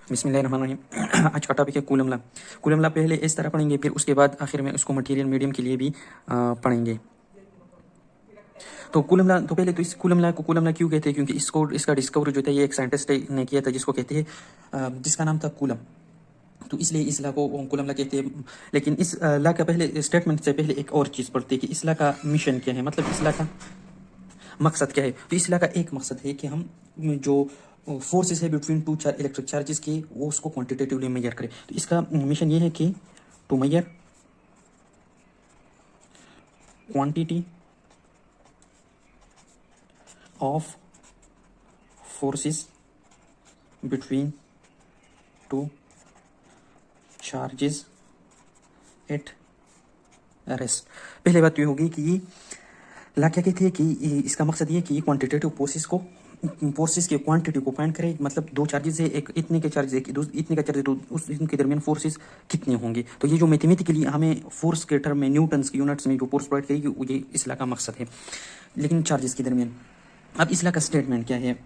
बिस्मिल्लाहिर्रहमानिर्रहीम। आज का टॉपिक है कूलम लॉ। कूलम लॉ पहले इस तरह पढ़ेंगे, फिर उसके बाद आखिर में उसको मटेरियल मीडियम के लिए भी पढ़ेंगे। तो कूलम लॉ, तो पहले तो इस कूलम लॉ को कूलम लॉ क्यों कहते हैं? क्योंकि इसका डिस्कवरी जो था ये एक साइंटिस्ट ने किया था जिसको कहते हैं जिसका नाम था कूलम। तो इसलिए इस लॉ को कूलम लॉ कहते हैं। लेकिन इस लॉ का पहले स्टेटमेंट से पहले एक और चीज़ पढ़ते हैं कि इस लॉ का मिशन क्या है, मतलब इस लॉ का मकसद क्या है। तो इस लॉ का एक मकसद है कि हम जो फोर्सेस है बिटवीन टू इलेक्ट्रिक चार्जेस के, वो उसको क्वांटिटेटिवली मेजर करें। तो इसका मिशन ये है कि to measure quantity of forces between two charges at rest. पहले बात तो ये होगी कि ये ला क्या कहती है कि इसका मकसद ये कि क्वांटिटेटिव फोर्सेस की क्वांटिटी को फाइंड करें। मतलब दो चार्जेस है, एक इतने के चार्ज, एक इतने का चार्ज है, तो उस इनके दरमियान फोर्सेस कितने होंगे। तो ये जो मैथमेटिकली हमें फोर्स के टर्म में न्यूटन्स की यूनिट्स में जो फोर्स प्रोवाइड करेगी, ये इस ला का मकसद है, लेकिन चार्जेस के दरमियान। अब इस ला का स्टेटमेंट क्या है?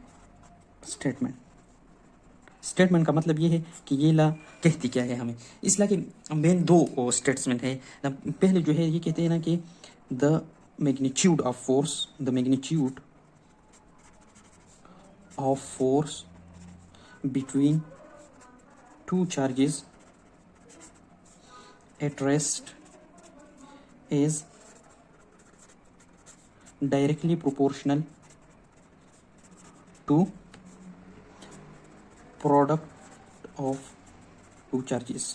स्टेटमेंट का मतलब ये है कि ये ला कहती क्या है हमें। इस ला के मेन दो स्टेटमेंट है। पहले जो है ये कहते हैं ना कि the magnitude of force, the magnitude of force between two charges at rest is directly proportional to product of two charges।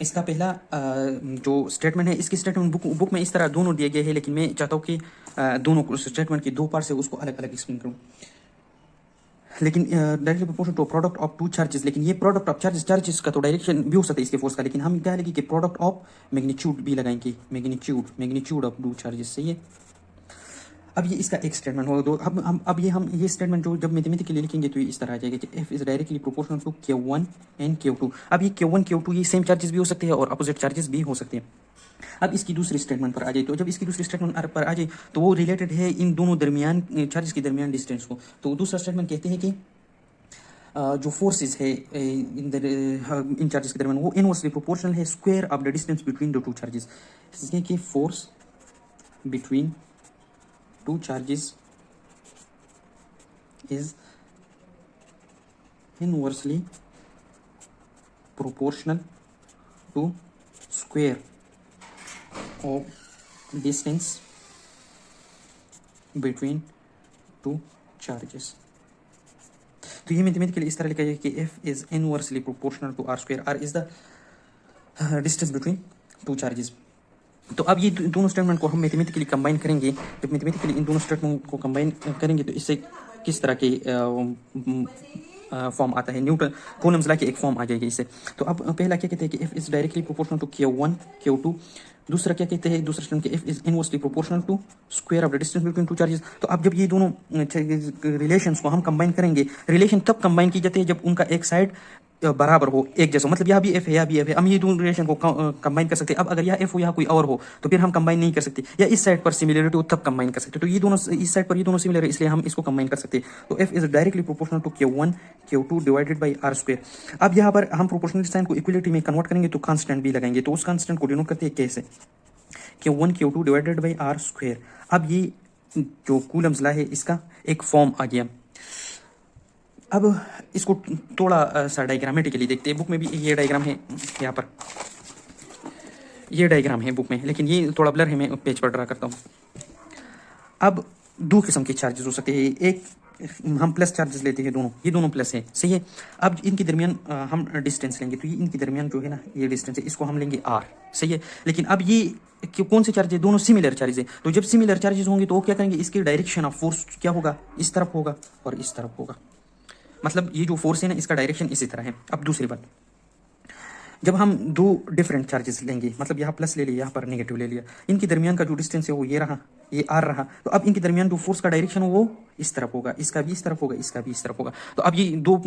इसका पहला जो स्टेटमेंट है, इसकी स्टेटमेंट बुक में इस तरह दोनों दिए गए हैं, लेकिन मैं चाहता हूँ कि दोनों स्टेटमेंट की दो पार्ट से उसको अलग अलग एक्सप्लेन करूँ। लेकिन directly proportional to product of two charges, लेकिन ये प्रोडक्ट ऑफ चार्जेस का तो डायरेक्शन भी हो सकता है इसके फोर्स का, लेकिन हम क्या लेंगे कि प्रोडक्ट ऑफ मैग्नीट्यूड भी लगाएंगे। Magnitude of two charges. सही है। अब ये इसका एक स्टेटमेंट होगा। तो अब ये स्टेटमेंट जो जब मैथमेटिकली लिखेंगे तो ये इस तरह आ जाएगा कि F is directly proportional to Q1 and Q2। अब ये Q1 Q2 ये सेम चार्जेस भी हो सकते हैं और अपोजिट चार्जेस भी हो सकते हैं। अब इसकी दूसरी स्टेटमेंट पर आ जाए, तो जब इसकी दूसरी स्टेटमेंट पर आ जाए तो वो रिलेटेड है इन दोनों दरमियान चार्जेस के दरमियान डिस्टेंस को। तो दूसरा स्टेटमेंट कहते हैं कि जो फोर्सेस है इन चार्जेस के दरमियान वो इनवर्सली प्रोपोर्शनल है square of the distance between the two charges. इसलिए कि force between two charges is inversely proportional to square of distance between two charges। तो ये मैथमेटिकली इस तरह लिखा जाए कि f is inversely proportional to r square। r is the distance between two charges। तो अब ये दोनों स्टेटमेंट को हम मैथमेटिकली कंबाइन करेंगे। जब मैथमेटिकली इन दोनों स्टेटमेंट को कंबाइन करेंगे तो इससे किस तरह के फॉर्म आता है, न्यूटन कूलम्स लॉ की एक फॉर्म आ जाएगी इससे। तो अब पहला क्या कहते हैं कि F is directly proportional to Q1 Q2। दूसरा क्या कहते हैं, दूसरा statement F is inversely proportional to square of the distance between two charges. तो अब जब ये दोनों रिलेशंस को हम कंबाइन करेंगे, रिलेशन तब कंबाइन की जाती है जब उनका एक साइड बराबर हो, एक जैसा। मतलब यहाँ भी एफ है, यहाँ भी एफ है, हम ये दोनों रिलेशन को कंबाइन कर सकते हैं। अब अगर यहाँ एफ हो, यहाँ कोई और हो, तो फिर हम कंबाइन नहीं कर सकते। या इस साइड पर सिमिलरिटी हो तब कंबाइन कर सकते। तो ये दोनों इस साइड पर ये दोनों सिमिलर है, इसलिए हम इसको कंबाइन कर सकते हैं। तो F is directly proportional to Q1 Q2 divided by r square. अब यहाँ पर हम प्रोपोर्शनल साइन को इक्वलिटी में कन्वर्ट करेंगे तो कांस्टेंट भी लगाएंगे। तो उस कांस्टेंट को डिनोट करते हैं कैसे? Q1 Q2 divided by r square. अब ये जो कूलम्स लॉ है इसका एक फॉर्म आ गया। अब इसको थोड़ा सा डायग्रामेटिकली देखते हैं। बुक में भी ये डायग्राम है, यहाँ पर ये डायग्राम है बुक में, लेकिन ये थोड़ा ब्लर है, मैं पेज पर ड्रा करता हूँ। अब दो किस्म के चार्जेस हो सकते हैं। एक हम प्लस चार्जेस लेते हैं, दोनों ये दोनों प्लस है। सही है। अब इनके दरमियान हम डिस्टेंस लेंगे, तो ये इनके दरमियान जो है ना ये डिस्टेंस है, इसको हम लेंगे r। सही है। लेकिन अब ये कौन से चार्ज है? दोनों सिमिलर चार्ज है। तो जब सिमिलर चार्जेस होंगे तो वो क्या करेंगे, इसकी डायरेक्शन ऑफ फोर्स क्या होगा, इस तरफ होगा और इस तरफ होगा। मतलब ये जो फोर्स है ना इसका डायरेक्शन इसी तरह है। अब दूसरी बात, जब हम दो डिफरेंट चार्जेस लेंगे, मतलब यहाँ प्लस ले लिया, यहाँ पर नेगेटिव ले लिया, इनके दरमियान का जो डिस्टेंस है वो ये रहा, ये r रहा। तो अब इनके दरमियान जो फोर्स का डायरेक्शन हो वो इस तरफ होगा, इसका भी इस तरफ होगा, इसका भी इस तरफ होगा। तो अब ये दो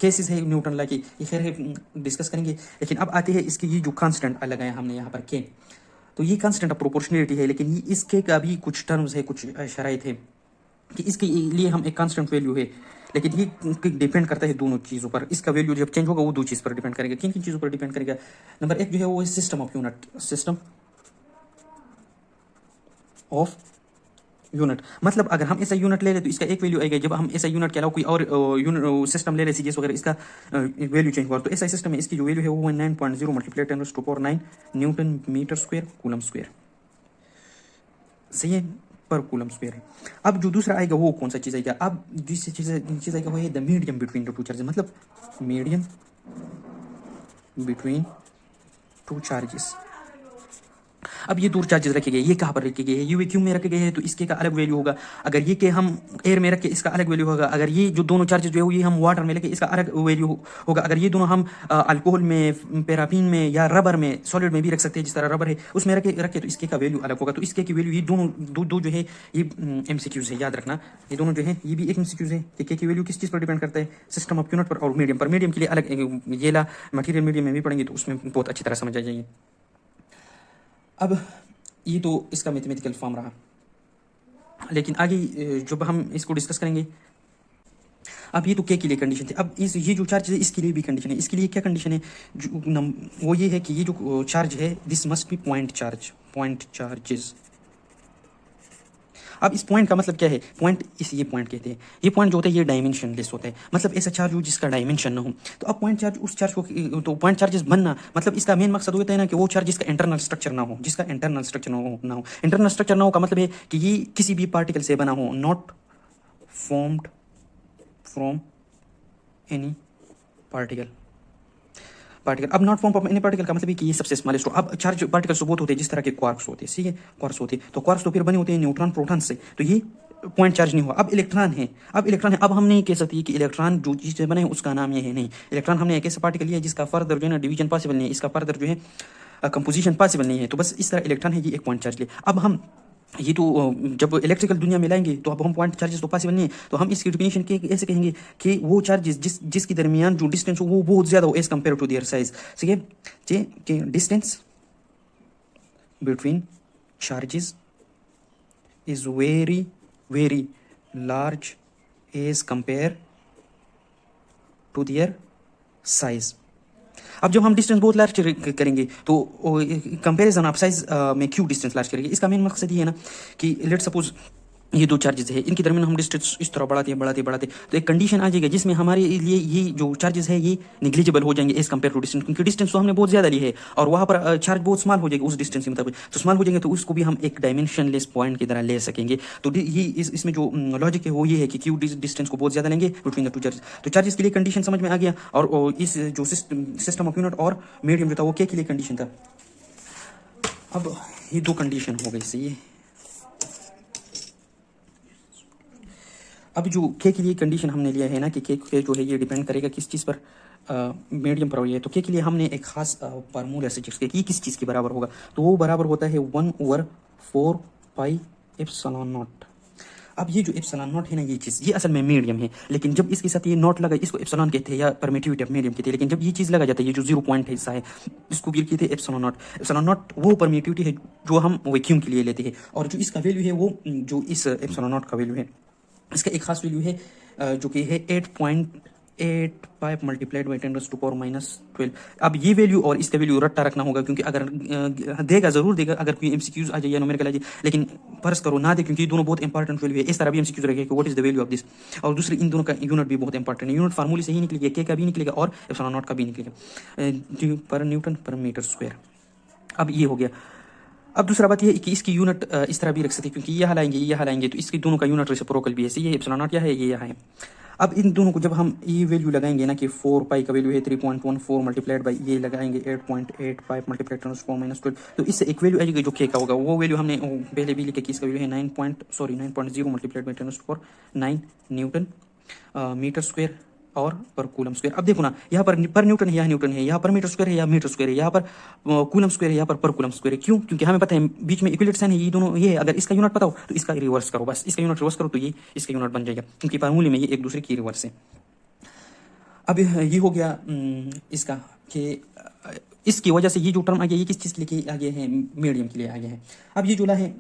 केसेस है न्यूटन लॉ की, ये खैर है डिस्कस करेंगे। लेकिन अब आते हैं इसकी ये जो कांस्टेंट लगाया हमने यहाँ पर k, तो ये कांस्टेंट ऑफ प्रोपोर्शनलिटी है। लेकिन ये इसके का भी कुछ टर्म्स है, कुछ शराइत है कि इसके लिए हम एक कांस्टेंट वैल्यू है, लेकिन ये डिपेंड करता है दोनों चीज़ों पर। इसका वैल्यू जब चेंज होगा वो दो चीज़ पर डिपेंड करेगा। किन किन चीज़ों पर डिपेंड करेगा? नंबर एक जो है वो है system of unit, system of unit. मतलब अगर हम ऐसा यूनिट ले लें तो इसका एक वैल्यू आएगा, जब हम ऐसा यूनिट के अलावा कोई और यूनिट सिस्टम ले लें सीजीएस वगैरह, इसका वैल्यू चेंज हुआ। तो ऐसा सिस्टम में इसकी जो वैल्यू है वो है 9.0 multiply 10⁻⁹ newton metre square coulomb square, सही है, पर कूलम स्क्वायर है। अब जो दूसरा आएगा वो कौन सा चीज़ आएगा? अब दूसरी चीज़ आएगा वो है the medium between the two charges, मतलब मीडियम बिटवीन टू चार्जेस। अब ये दो चार्जेस रखे गए, ये कहाँ पर रखे गए हैं? ये वैक्यूम में रखे गए हैं तो इसके का अलग वैल्यू होगा। अगर ये के हम एयर में रखे इसका अलग वैल्यू होगा। अगर ये जो दोनों चार्जेस जो है ये हम वाटर में लेके इसका अलग वैल्यू होगा। अगर ये दोनों हम अल्कोहल में, पैराफिन में या रबर में, सॉलिड में भी रख सकते हैं, जिस तरह रबर है उसमें रखे तो इसके का वैल्यू अलग होगा। तो इसके की वैल्यू ये दोनों दो जो है ये एमसीक्यूज है, याद रखना। ये दोनों जो है ये भी एक एमसीक्यूज है कि के की वैल्यू किस चीज़ पर डिपेंड करता है? सिस्टम ऑफ यूनिट पर और मीडियम पर। मीडियम के लिए अलग ये ला मटीरियल मीडियम में भी पढ़ेंगे तो उसमें बहुत अच्छी तरह समझ आ जाएगी। अब ये तो इसका मैथमेटिकल फॉर्म रहा, लेकिन आगे जब हम इसको डिस्कस करेंगे, अब ये तो के के लिए कंडीशन थी। अब ये जो चार्ज है इसके लिए भी कंडीशन है। इसके लिए क्या कंडीशन है? वो ये है कि ये जो चार्ज है this must be point charge, point charges. अब इस पॉइंट का मतलब क्या है? पॉइंट ये पॉइंट कहते हैं। ये पॉइंट जो होता है ये डायमेंशन लेस होता है, मतलब ऐसा चार्ज हो जिसका डायमेंशन ना हो। तो अब पॉइंट चार्ज उस चार्ज को, तो पॉइंट चार्जेस बनना मतलब इसका मेन मकसद होता है ना कि वो चार्ज जिसका इंटरनल स्ट्रक्चर ना हो, जिसका इंटरनल स्ट्रक्चर ना हो। इंटरनल स्ट्रक्चर ना हो का मतलब है कि ये किसी भी पार्टिकल से बना हो, not formed from any particle. अब not form of any particle का मतलब है कि ये सबसे स्मॉलेस्ट हो। अब चार्ज पार्टिकल्स तो बहुत होते हैं, जिस तरह के क्वार्क्स होते हैं, ठीक है, क्वार्क्स होते हैं। तो क्वार्क्स तो फिर बने होते हैं न्यूट्रॉन प्रोटॉन से, तो ये पॉइंट चार्ज नहीं हुआ। अब इलेक्ट्रॉन है, अब हम नहीं कह सकते कि इलेक्ट्रॉन जो चीज़ से बने उसका नाम ये है, नहीं। इलेक्ट्रॉन हमने एक ऐसा पार्टिकल लिया जिसका फर्दर जो है ना डिवीजन पॉसिबल नहीं है, इसका फर्दर जो है कंपोजिशन पॉसिबल नहीं है। तो बस इस तरह इलेक्ट्रॉन है, ये एक पॉइंट चार्ज ले। अब हम ये तो जब इलेक्ट्रिकल दुनिया में लाएंगे तो अब हम पॉइंट चार्जेस तो पॉसिबल नहीं है, तो हम इसकी डिफिनेशन के ऐसे कहेंगे कि वो चार्जेस जिसके दरमियान जो डिस्टेंस हो वो बहुत ज़्यादा हो as compare to their size. ठीक है, कि distance between charges is very very large as compare to their size. अब जब हम डिस्टेंस बहुत लार्ज करेंगे तो कंपैरिजन ऑफ साइज में क्यों डिस्टेंस लार्ज करेंगे? इसका मेन मकसद ये है ना कि लेट सपोज ये दो चार्जेस है, इनके दरमियान हम डिस्टेंस इस तरह बढ़ाते तो एक कंडीशन आ जाएगा जिसमें हमारे लिए ये जो चार्जेस है ये निग्लिजिबल हो जाएंगे एज कम्पेयर टू डिस्टेंस, क्योंकि डिस्टेंस तो हमने बहुत ज़्यादा ली है और वहाँ पर चार्ज बहुत स्मॉल हो जाएगा उस डिस्टेंस के मुताबिक। तो स्मॉल हो जाएंगे तो उसको भी हम एक डायमेंशनलेस पॉइंट की तरह ले सकेंगे। तो ये इसमें जो लॉजिक है वो ये है कि क्यों डिस्टेंस को बहुत ज़्यादा लेंगे बिटवीन द टू चार्जेस। तो चार्जेस के लिए कंडीशन समझ में आ गया, और इस जो सिस्टम ऑफ यूनिट और मीडियम जो था वो के लिए कंडीशन था। अब ये दो कंडीशन हो गई, सही है। अब जो के लिए कंडीशन हमने लिया है ना कि के जो है ये डिपेंड करेगा किस चीज़ पर, मीडियम पर हो। तो के लिए हमने एक खास फार्मूला से चेक किया कि किस चीज़ के बराबर होगा, तो वो बराबर होता है 1/4 पाई एप्सिलॉन नॉट। अब ये जो एप्सिलॉन नॉट है ना ये चीज़ ये असल में मीडियम है, लेकिन जब इसके साथ ये नॉट लगा इसको एप्सिलॉन कहते हैं या परमिटिविटी ऑफ मीडियम कहते हैं। लेकिन जब ये चीज़ लगा जाता है, ये जो 0 पॉइंट है हिस्सा है, इसको भी कहते हैं एप्सिलॉन नॉट। एप्सिलॉन नॉट वो परमिटिविटी है जो हम वैक्यूम के लिए लेते हैं, और जो इसका वैल्यू है वो जो इस एप्सिलॉन नॉट का वैल्यू है, इसका एक खास वैल्यू है जो कि है 8.85 मल्टीप्लाइड बाई 10⁻⁻12। अब ये वैल्यू और इसका वैल्यू रट्टा रखना होगा, क्योंकि अगर देगा ज़रूर देगा अगर कोई एमसीक्यूज आ जाए या न्यूमेरिकल आ जाए, लेकिन फर्ज करो ना दे, क्योंकि ये दोनों बहुत इंपॉर्टेंट वैल्यू है। इस तरह भी एमसीक्यूज रहेगा कि what is the value of this, और दूसरी इन दोनों का यूनिट भी बहुत इंपॉर्टेंट है। यूनिट फार्मूले से ही निकलेगा, के का भी निकलेगा और एप्सिलॉन नॉट का भी निकलेगा, पर न्यूटन पर मीटर स्क्वायर। अब ये हो गया। अब दूसरा बात यह है कि इसकी यूनिट इस तरह भी रख सकते हैं, क्योंकि ये यहाँ लाएंगे तो इसकी दोनों का यूनिट रेसिप्रोकल भी है, ये एप्सिलॉन नॉट क्या है, ये यहाँ है। अब इन दोनों को जब हम ये वैल्यू लगाएंगे ना कि 4 पाई का वैल्यू है 3.14 मल्टीप्लाइड बाई ये लगाएंगे 8.85 मल्टीप्लाइड 10⁻⁻12, तो इससे एक वैल्यू आएगी जो के का होगा। वो वैल्यू हमने पहले भी लिखा कि इसका वैल्यू है 9.0 multiplied by 10⁻9 newton metre square और पर कूलम स्क्वायर। अब देखो ना, यहाँ पर न्यूटन है, यहाँ न्यूटन है, यहाँ पर मीटर स्क्वायर है, यहाँ मीटर स्क्वायर है, यहाँ पर कूलम स्क्वायर है, यहाँ पर कूलम स्क्वायर है। क्यों? क्योंकि हमें पता है बीच में इक्विलेटरल साइन है, ये दोनों ये है। अगर इसका यूनिट पता हो तो इसका रिवर्स करो, बस इसका यूनिट रिवर्स करो तो ये इसका यूनिट बन जाएगा, क्योंकि फार्मूले में ये एक दूसरे की रिवर्स है। अब ये हो गया इसका कि इसकी वजह से ये जो टर्म आ गया ये किस चीज़ के लिए आ गया है, मीडियम के लिए आ गया है। अब ये जो ला है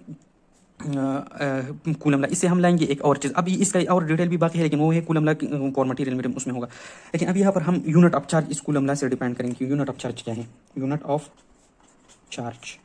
कूलम ला। इससे हम लाएंगे एक और चीज़, अभी इसका और डिटेल भी बाकी है, लेकिन वो है कूलम ला कोर मटेरियल मीडियम, उसमें होगा। लेकिन अब यहाँ पर हम यूनिट ऑफ चार्ज इस कूलम ला से डिपेंड करेंगे। यूनिट ऑफ चार्ज क्या है? Unit of charge.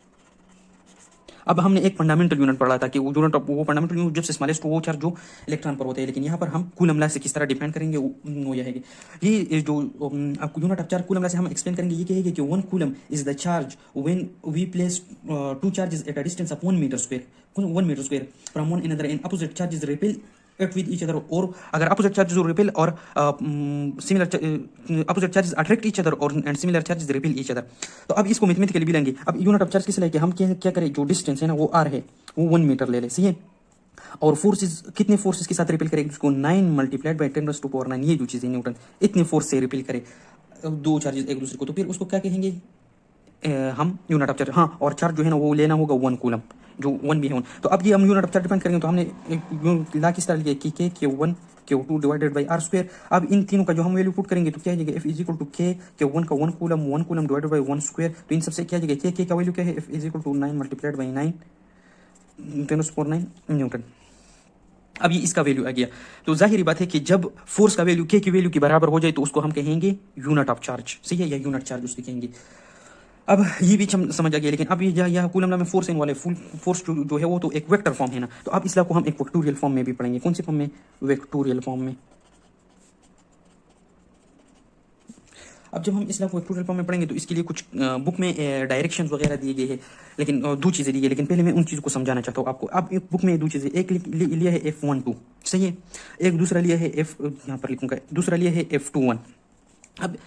अब हमने एक फंडामेंटल यूनिट पढ़ा था कि वो यूनिट ऑफ वो फंडामेंटल यूनिट जब से स्मॉलेस्ट वो चार्ज जो इलेक्ट्रॉन पर होते हैं, लेकिन यहाँ पर हम कूलम लॉ से किस तरह डिपेंड करेंगे वो यह है कि ये जो unit of charge coulomb law से हम एक्सप्लेन करेंगे। ये कहेंगे कि 1 coulomb is the charge when we place 2 charges at a distance of 1 metre square 1 metre square from one another and opposite charges repel at with each other. और अगर opposite charges repel और similar opposite charges attract each other और and similar charges repel each other. तो अब इसको mathematically भी लेंगे। अब यूनिट ऑफ चार्ज किस लेके हम क्या करें, जो डिस्टेंस है ना वो आर है, वो 1 मीटर ले ले, सही है। और फोर्सेस कितने फोर्सेस के साथ रिपेल करेंगे उसको 9 मल्टीप्लाइड बाई 10⁻⁹ ये जो चीज़ है न्यूटन, इतने फोर्स से रिपेल करे दो चार्जेस एक दूसरे को, तो फिर उसको क्या कहेंगे हम यूनिट ऑफ चार्ज। हाँ, और चार्ज जो है ना वो लेना होगा 1 कूलम, जो 1 भी है 1। तो अब ये हम यूनिट ऑफ चार्ज डिपेंड करेंगे, तो हमने ला किस तरह लिया कि के Q1 Q2 divided by r square. अब इन तीनों का जो हम वैल्यू पुट करेंगे तो क्या आ जाएगा, F is equal to K Q1 का 1 कूलम डिवाइडेड बाई 1 स्क्वायर। तो इन सबसे क्या आ जाएगा, के का वैल्यू क्या है, F is equal to 9 multiplied by 9 10⁻⁹ newton. अब ये इसका वैल्यू आ गया। तो जाहिर बात है कि जब फोर्स का वैल्यू के की वैल्यू के बराबर हो जाए तो उसको हम कहेंगे यूनिट ऑफ चार्ज, सही है, या यूनिट चार्ज उसको कहेंगे। अब ये भी हम समझ आ गया। लेकिन अब यह कूलम लॉ में फोर्स इन वाले फुल फोर्स जो है वो तो एक वेक्टर फॉर्म है ना, तो अब इस लॉ को हम एक वेक्टोरियल फॉर्म में भी पढ़ेंगे। कौन से फॉर्म में? वेक्टोरियल फॉर्म में। अब जब हम इस लॉ को वेक्टोरियल फॉर्म में पढ़ेंगे तो इसके लिए कुछ बुक में डायरेक्शंस वगैरह दिए गए हैं, लेकिन दो चीज़ें दी गई। लेकिन पहले मैं उन चीज़ों को समझाना चाहता हूँ आपको। अब एक बुक में दो चीज़ें, एक लिया है F12, सही है, एक दूसरा लिया है यहाँ पर लिखूंगा, दूसरा लिया है F21। अब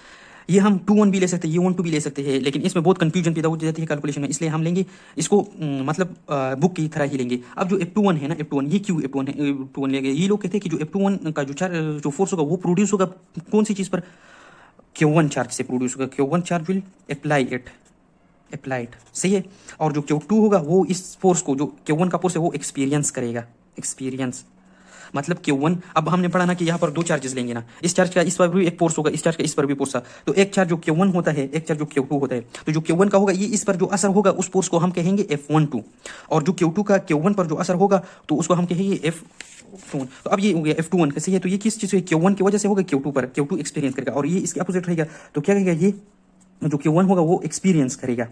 ये हम 2-1 भी ले सकते हैं, ये 1-2 भी ले सकते हैं, लेकिन इसमें बहुत कंफ्यूजन पैदा हो जाती है कैलकुलेशन में, इसलिए हम लेंगे इसको मतलब बुक की तरह ही लेंगे। अब जो F21 है ना, F21 ये क्यों F21 है, F21 लेंगे। ये लोग कहते हैं कि जो F21 का जो फोर्स होगा वो प्रोड्यूस होगा कौन सी चीज़ पर, Q1 चार्ज से प्रोड्यूस होगा। Q1 चार्ज विल अप्लाइड, सही है। और जो Q2 होगा वो इस फोर्स को, जो Q1 का फोर्स है वो एक्सपीरियंस करेगा, एक्सपीरियंस मतलब Q1। अब हमने पढ़ा ना कि यहाँ पर दो चार्जेस लेंगे ना, इस चार्ज का इस पर भी एक फोर्स होगा, इस चार्ज का इस पर भी फोर्स है। तो एक चार्ज जो Q1 होता है, एक चार्ज जो Q2 होता है। तो जो Q1 का होगा ये इस पर जो असर होगा उस फोर्स को हम कहेंगे F12, और जो Q2 का Q1 पर जो असर होगा तो उसको हम कहेंगे F21। तो अब ये हो गया F21 कैसे है, तो ये किस चीज़ से Q1 की वजह से होगा, Q2 पर, Q2 एक्सपीरियंस करेगा, और ये इसके अपोजिट रहेगा। तो क्या कहेगा, ये जो Q1 होगा वो एक्सपीरियंस करेगा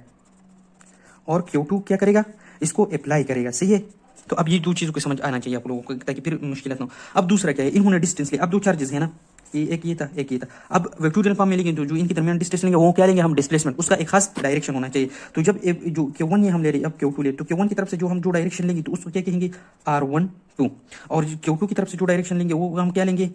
और Q2 क्या करेगा, इसको अप्लाई करेगा, सही है। तो अब ये दो चीज़ों को समझ आना चाहिए आप लोगों को, ताकि फिर मुश्किल ना हो। अब दूसरा क्या है, इन्होंने डिस्टेंस लिया। अब दो चार्जेस है ना, ये एक ये था, एक ये था। अब वेक्टोरियल फॉर्म में लेंगे तो जो इनके दरमियान डिस्टेंस लेंगे वो क्या लेंगे हम, डिस्प्लेसमेंट, उसका एक खास डायरेक्शन होना चाहिए। तो जब जो Q1 ये हम ले रहे हैं, अब Q2 ले, तो Q1 की तरफ से जो हम डायरेक्शन लेंगे तो उसको क्या कहेंगे, R12, और Q2 की तरफ से जो डायरेक्शन लेंगे वो हम क्या लेंगे,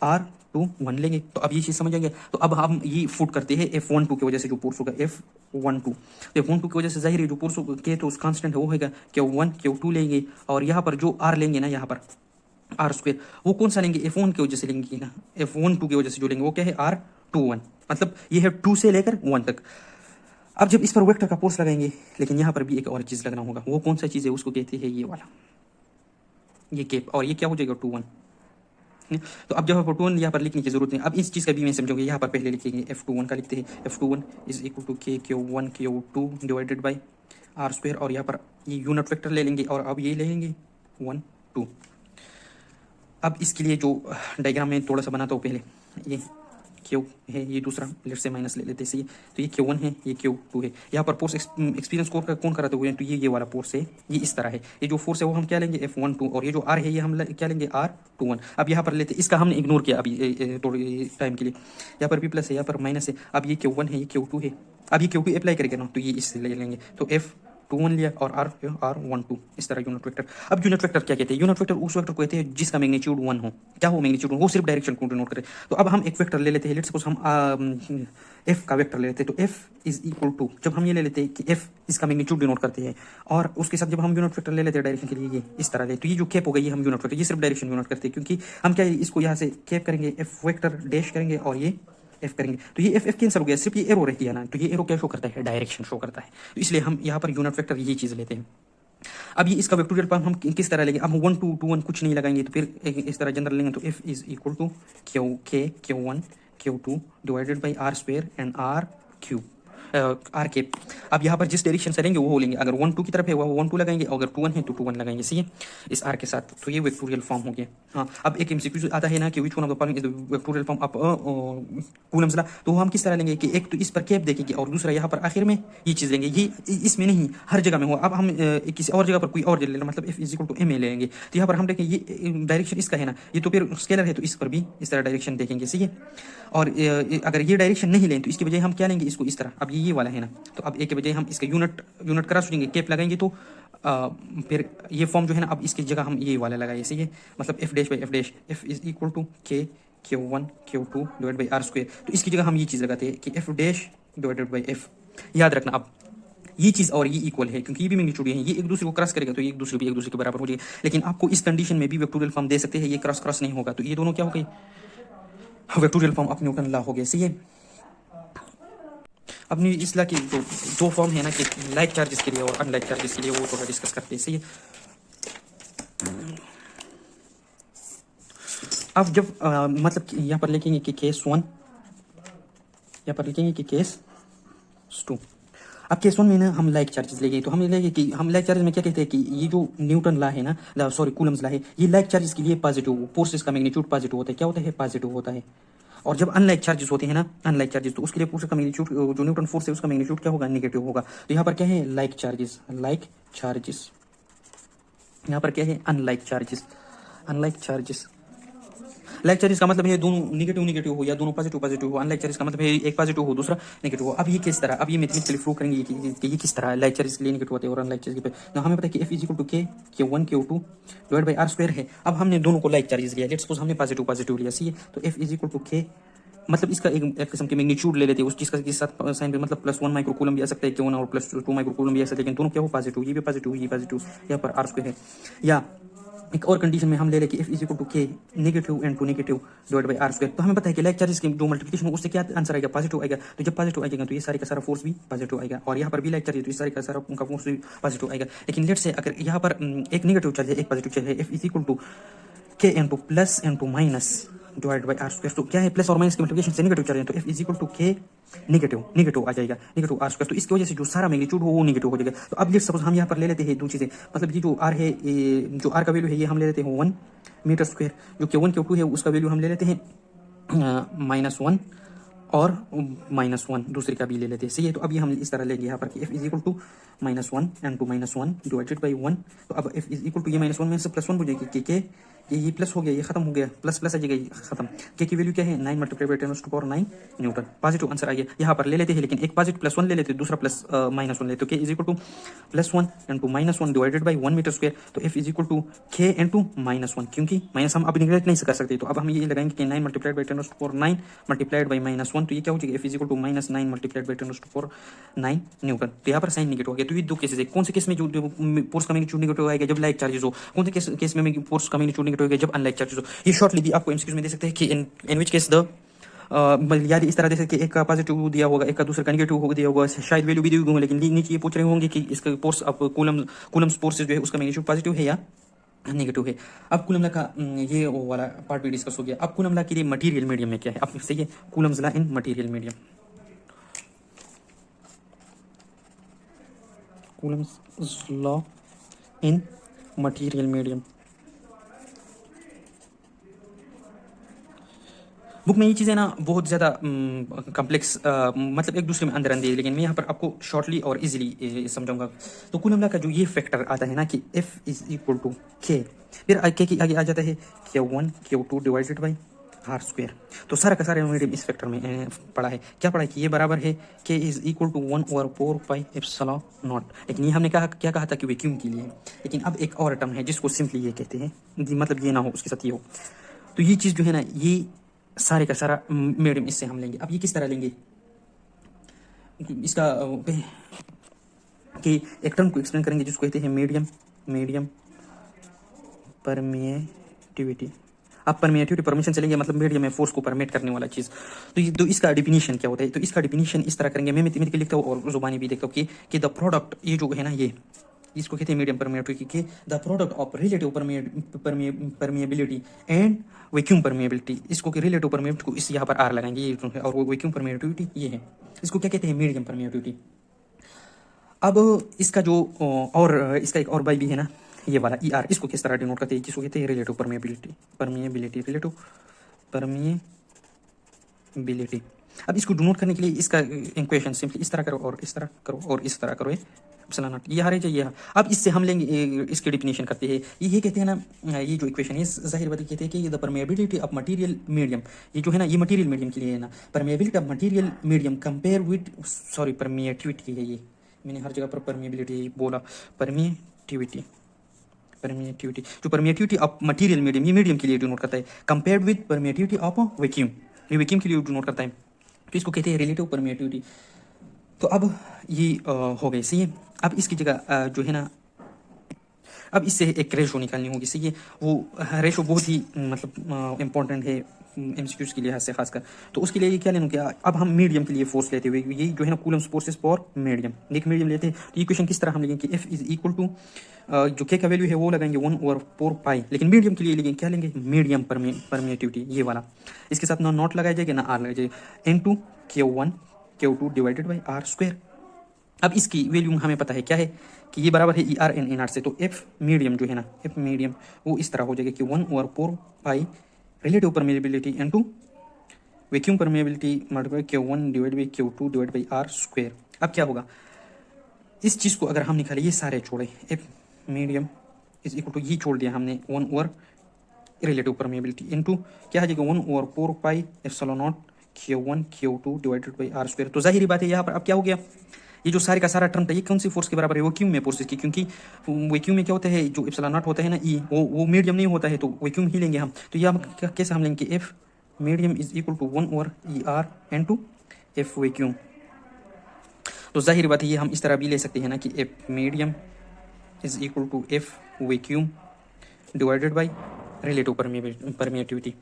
R21 लेंगे। तो अब ये चीज़ समझ आएंगे। तो अब हम ये फुट करते हैं F12 की वजह से जो फोर्स होगा F12, तो F12 की वजह से जाहिर है जो फोर्स के तो उस कांस्टेंट है वो होगा Q1 Q2 लेंगे, और यहाँ पर जो R लेंगे ना, यहाँ पर आर स्क्वायर, वो कौन सा लेंगे, F1 की वजह से लेंगे ना, F12 की वजह से जो लेंगे वो क्या है, R21। मतलब ये है 2 से लेकर 1 तक। अब जब इस पर वेक्टर का फोर्स लगाएंगे, लेकिन यहाँ पर भी एक और चीज़ लगना होगा, वो कौन सा चीज़ है, उसको कहते हैं ये वाला, ये केप, और ये क्या हो जाएगा 2-1। तो अब जब F21 यहाँ पर लिखने की जरूरत नहीं। अब इस चीज़ का भी मैं समझोगे, यहाँ पर पहले लिखेंगे F21 का लिखते हैं, F21 is equal to K Q1 Q2 divided by r square, और यहाँ पर ये यूनिट वेक्टर ले लेंगे, और अब ये ले लेंगे 1 2। अब इसके लिए जो डायग्राम में थोड़ा सा बनाता हूँ पहले, ये Q है, ये दूसरा लेट से माइनस ले लेते हैं, तो ये Q1 है, ये Q2 है। यहाँ पर फोर्स एक्सपीरियंस कौन कराते हुए, तो ये वाला फोर्स है, ये इस तरह है। ये जो फोर्स है वो हम क्या लेंगे F12, और ये जो R है ये हम क्या लेंगे R21। अब यहाँ पर लेते, इसका हमने इग्नोर किया अभी थोड़ी टाइम के लिए। यहाँ पर भी प्लस है, यहाँ पर माइनस है। अब ये Q1 है, ये Q2 है। अब ये Q2 अप्लाई करेंगे ना, तो ये इससे ले लेंगे, तो F21 लिया और R12 इस तरह यूनिट वेक्टर। अब यूनिट वेक्टर क्या कहते हैं, यूनिट वेक्टर उस वेक्टर को कहते हैं जिसका मैग्नीट्यूड 1 हो। क्या हो मैग्नीट्यूड, वो सिर्फ डायरेक्शन को डिनोट करे। तो अब हम एक वेक्टर ले लेते हैं, लेट्स सपोज हम F का वेक्टर ले लेते हैं, तो F इज इक्वल टू, जब हम ये ले लेते हैं कि F इसका मैग्नीट्यूड डिनोट करते हैं, और उसके साथ जब हम यूनिट वेक्टर ले लेते हैं डायरेक्शन के लिए, ये इस तरह ले, तो ये जो कैप हो गई, ये हम यूनिट वेक्टर, ये सिर्फ डायरेक्शन यूनिट करते हैं, क्योंकि हम क्या इसको यहाँ से कैप करेंगे, F वेक्टर डैश करेंगे और ये F करेंगे, तो ये F कैंसिल हो गया, सिर्फ ये एरो रहती है ना, तो ये एरो क्या शो करता है, डायरेक्शन शो करता है। तो इसलिए हम यहाँ पर यूनिट वेक्टर ये चीज़ लेते हैं। अब ये इसका वेक्टोरियल फॉर्म हम किस तरह लेंगे, अब 1 2 2 1 कुछ नहीं लगाएंगे, तो फिर इस तरह जनरल लेंगे, तो F is equal to Q1 Q2 divided by r square and r cube r cap. अब यहाँ पर जिस डायरेक्शन से लेंगे वो लेंगे, अगर 1 2 की तरफ है वो 1 2 लगाएंगे, अगर 2 1 है तो 2 1 लगाएंगे, सही है, इस आर के साथ। तो ये वेक्टोरियल फॉर्म हो गया। हाँ, अब एक एमसीक्यू आता है ना कि which one of the following is the vectorial form of Coulomb's law, तो हम किस तरह लेंगे कि एक तो इस पर कैप देखेंगे और दूसरा यहाँ पर आखिर में ये चीज़ लेंगे, ये इसमें नहीं हर जगह में हो। अब हम किसी और जगह पर कोई और ले लेना, मतलब F is equal to M A लेंगे, तो यहाँ पर हम देखें ये डायरेक्शन इसका है ना, ये तो फिर स्केलर है तो इस पर भी इस तरह डायरेक्शन देखेंगे, सही है। और अगर ये डायरेक्शन नहीं लें तो इसकी बजाय हम क्या लेंगे, इसको इस तरह। अब ये वाला है ना, तो अब एक के बजाय हम इसका यूनिट क्रॉस देंगे, कैप लगाएंगे, तो फिर ये फॉर्म जो है ना, अब इसकी जगह हम ये वाला लगाइए, सही है, मतलब F dash by F dash, F is equal to K Q1 Q2 divide by r square. तो इसकी जगह हम ये चीज़ लगाते हैं कि F dash divided by F. याद रखना अब ये चीज़ और ये इक्वल है, क्योंकि ये भी मैग्नीट्यूड है, ये एक दूसरे को क्रॉस करेगा तो ये एक दूसरे के बराबर हो जाएगा। लेकिन आपको इस कंडीशन में भी वेक्टोरियल फॉर्म दे सकते हैं, ये क्रॉस नहीं होगा, तो ये दोनों क्या हो गई, vectorial form of Newton law हो गया, सही है। अपनी इस लॉ की जो दो फॉर्म है ना कि लाइक चार्जेस के लिए और अनलाइक चार्जेस के लिए, वो थोड़ा डिस्कस करते हैं, सही है। अब जब मतलब यहाँ पर लिखेंगे कि केस 1, यहाँ पर लिखेंगे कि केस 2। अब केस 1 में ना हम लाइक चार्जेस लेंगे, तो हम लेंगे कि हम लाइक चार्जेस में क्या कहते हैं कि ये जो न्यूटन लॉ है ना, सॉरी कूलम्स लॉ है, ये लाइक चार्जेस के लिए पॉजिटिव, फोर्सेस का मैग्नीट्यूड पॉजिटिव होता है, क्या होता है, पॉजिटिव होता है। और जब अनलाइक चार्जेस होते हैं ना, अनलाइक चार्जेस, तो उसके लिए फोर्स का मैग्नीट्यूड, जो न्यूटन फोर्स है उसका मैग्नीट्यूड क्या होगा, नेगेटिव होगा। तो यहाँ पर क्या है, लाइक चार्जेस, लाइक चार्जेस, यहाँ पर क्या है, unlike charges, unlike charges. Like charges का मतलब है दोनों नेगेटिव हो या दोनों पॉजिटिव हो। अनलाइक चार्जेस का मतलब है एक पॉजिटिव हो दूसरा नेगेटिव हो। अब ये किस तरह, अब ये मैथमेटिकली प्रूव करेंगे कि ये किस तरह लाइक चार्जेस के लिए नेगेटिव होते हैं और अनलाइक चार्जेस के पे। तो हमें पता है कि F is equal to K Q1 Q2 divide by r square है। अब हमने दोनों को लाइक चार्जेस लिया, लेट्स सपोज हमने पॉजिटिव लिया, सही है। तो एफ इज इक्वल टू के, मतलब इसका एक किस्म के मैग्नीट्यूड ले लेते हैं उस चीज़ का के साथ साइन पे, मतलब +1 माइक्रोकूलम भी आ सकता है Q1 और +2 माइक्रोकूलम भी आ सकता है, लेकिन दोनों क्या हो, पॉजिटिव, ये भी पॉजिटिव, ये पॉजिटिव, यहाँ पर आर स्क्वायर है। या एक और कंडीशन में हम ले लें कि F is equal to K negative and two negative divide by r square. तो हमें पता है कि लाइक चार्जेस की जो मल्टीप्लिकेशन उससे क्या आंसर आएगा, पॉजिटिव आएगा। तो जब पॉजिटिव आएगा तो ये सारे का सारा फोर्स भी पॉजिटिव आएगा, और यहाँ पर भी लाइक चार्ज है तो इस सारे का सारा उनका फोर्स भी पॉजिटिव आएगा। लेकिन लेट से अगर यहाँ पर एक नेगेटिव चार्ज है एक पॉजिटिव चार्ज है, F is equal to K into plus into minus divide by r square. तो क्या है, प्लस और माइनस की मल्टीप्लिकेशन से नेगेटिव चार्ज है, तो F is equal to K negative आ जाएगा, नेगेटिव आर स्क्वायर। तो इसकी वजह से जो सारा मैग्नीट्यूड हो वो नेगेटिव हो जाएगा। तो अब लेट्स सपोज हम यहाँ पर ले लेते हैं दो चीज़ें, मतलब ये जो आर है, जो आर का वैल्यू है ये हम ले लेते हैं 1 मीटर स्क्वायर, जो Q1 Q2 है उसका वैल्यू हम ले लेते हैं -1 और -1 दूसरे का भी ले लेते हैं, सही है। तो अभी हम इस तरह लेंगे यहाँ पर कि F is equal to -1 and two -1 divided by 1। तो अब एफ इज इक्वल टू ये -1 में से +1 हो जाएगी, के ये प्लस हो गया, ये खत्म हो गया, प्लस आ जाएगा, ये खत्म। के की वैल्यू क्या है, 9 multiply by 10⁻9 newton. Positive answer आ गया। यहाँ पर ले लेते हैं, लेकिन एक पॉजिटिव +1 ले लेते हैं, दूसरा -1 लेते, तो K is equal to +1 into -1 divided by 1 metre square. तो F is equal to K into -1, क्योंकि माइनस हम अब निगलेक्ट नहीं कर सकते, तो अब हम ये लगाएंगे कि 9 मल्टीप्लाइड बाई 10⁻9 मल्टीप्लाइड बाई -1, तो ये क्या हो जाएगा, F is equal to -9 multiplied by 10⁻9 newton. तो यहाँ पर साइन नेगेटिव हो गया। तो ये दो केसेस है, कौन से केस में जो फोर्स का मैग्नीट्यूड नेगेटिव आएगा, जब लाइक चार्जेस हो, कौन से केस में फोर्स का मैग्नीट्यूड नेगेटिव आएगा, जब अनलाइक चार्जेस हो। ये शॉर्टली भी आपको एमसीक्यूज में दे सकते हैं कि इन विच केस द याद इस तरह दे सकते, एक का पॉजिटिव दिया होगा, एक का दूसरे का नेगेटिव दिया होगा, शायद वैल्यू भी दी होगी, लेकिन नीचे ये पूछ रहे होंगे कि इसका फोर्स अब कूलम्स फोर्स जो है उसका मैग्नीट्यूड पॉजिटिव है या नेगेटिव है। अब कूलम लॉ का ये वाला पार्ट भी डिस्कस हो गया। अब कूलम लॉ के लिए मटेरियल मीडियम में क्या है, अब सही है, Coulomb's law in material medium, Coulomb's law in material medium. Book में ये चीज़ें ना बहुत ज़्यादा कॉम्प्लेक्स, मतलब एक दूसरे में अंदर अंदर, लेकिन मैं यहाँ पर आपको शॉर्टली और इजीली समझाऊंगा। तो कूलम लॉ का जो ये फैक्टर आता है ना कि एफ इज इक्वल टू के, फिर के की आगे आ जाता है Q1 Q2 divided by r square. तो सारा का सारा मीडियम इस फैक्टर में पढ़ा है, क्या पढ़ा है कि ये बराबर है के इज इक्वल टू 1/4πε0। लेकिन ये हमने कहा क्या कहा था कि वैक्यूम के लिए, लेकिन अब एक और टर्म है जिसको सिंपली ये कहते हैं, मतलब ये ना हो उसके साथ ये हो। तो ये चीज़ जो है ना, ये सारे का सारा मीडियम इससे हम लेंगे। अब ये किस तरह लेंगे, इसका कि एक टर्म को एक्सप्लेन करेंगे जिसको कहते हैं मीडियम परमिएटिविटी। आप परमिएटिविटी परमिशन चलेंगे, मतलब मीडियम में फोर्स को परमिट करने वाला चीज़। तो इसका डिफिनीशन क्या होता है, तो इसका डिफिनीशन इस तरह करेंगे, मैं मैथमेटिकली लिखता हूँ और जुबानी भी देखता हूँ कि द प्रोडक्ट, ये जो है ना, ये इसको कहते हैं मीडियम परमिएबिलिटी, कि the product of relative permeability and vacuum permeability. इसको कि रिलेटिव परमिएबिलिटी को इस यहाँ पर आर लगाएंगे ये, और वो वैक्यूम परमिएबिलिटी ये है, इसको क्या कहते हैं, मीडियम परमिएबिलिटी। अब इसका जो और इसका एक और बाई भी है ना, ये वाला ई आर, इसको किस तरह डिनोट करते हैं, किसको कहते हैं, रिलेटिव परमिएबिलिटी, रिलेटिव परमिएबिलिटी। अब इसको डिनोट करने के लिए इसका इक्वेशन सिंपली इस तरह करो और इस तरह करो और इस तरह करो, एप्सिलॉन नॉट, ये हारे चाहिए। अब इससे हम लेंगे इसकी डिफिनेशन करते हैं, ये कहते हैं ना, ये जो इक्वेशन है जाहिर बात कहते हैं कि the permeability of material medium, ये जो है ना ये मटेरियल मीडियम के लिए है ना, permeability of material medium compare with, sorry permittivity है ये, मैंने हर जगह पर परमिएबिलिटी बोला, परमिएटिविटी जो परमिएटिविटी ऑफ मटेरियल मीडियम, ये मीडियम के लिए डिनोट करता है, कंपेयर्ड विद परमिएटिविटी ऑफ वैक्यूम, ये वैक्यूम के लिए डिनोट करता है, तो इसको कहते हैं रिलेटिव परमिएटिविटी। तो अब ये हो गई, सही है। अब इसकी जगह जो है ना, अब इससे एक रेशो निकालनी होगी, सही है। वो रेशो बहुत ही मतलब इम्पोर्टेंट है एमसीक्यूज के लिहाज से खासकर। तो उसके लिए क्या लेना, क्या अब हम मीडियम के लिए फोर्स लेते हुए, ये जो है ना कूलम्स फोर्सेस फॉर मीडियम, एक मीडियम लेते हैं, तो इक्वेशन किस तरह हम लेंगे कि एफ इज इक्वल टू जो के का वैल्यू है वो लगाएंगे 1/4 पाई, लेकिन मीडियम के लिए लेंगे क्या लेंगे, मीडियम परमिएटिविटी, ये वाला, इसके साथ ना नॉट लगाया जाएगा ना आर लगाया जाएगा, into Q2 divided by r square. अब इसकी वैल्यू हमें पता है क्या है कि ये बराबर है ई आर एन आर से, तो एफ मीडियम जो है ना, एफ मीडियम वो इस तरह हो जाएगा कि 1/4 pi relative permeability into vacuum permeability multiply Q1 divide by Q2 divide by r square. अब क्या होगा, इस चीज़ को अगर हम निकालें, ये सारे छोड़े, F medium is equal to ये छोड़ दिया हमने 1 रिलेटिव परमिएबिलिटी इनटू क्या आ जाएगा 1/4 pi epsilon naught Q1 Q2 divided by r square. तो जाहिर बात है यहाँ पर अब क्या हो गया, ये जो सारे का सारा टर्म था ये कौन सी फोर्स के बराबर है, वैक्यूम में फोर्सेस की, क्योंकि वैक्यूम में क्या होता है, जो एप्सिलॉन नॉट होता है ना ई, वो मीडियम नहीं होता है, तो वैक्यूम ही लेंगे हम। तो ये हम कैसे हम लेंगे, F medium is equal to 1/ER into F vacuum. तो जाहिर बात है ये हम इस तरह भी ले सकते हैं ना कि F medium is equal to F vacuum divided by relative permittivity.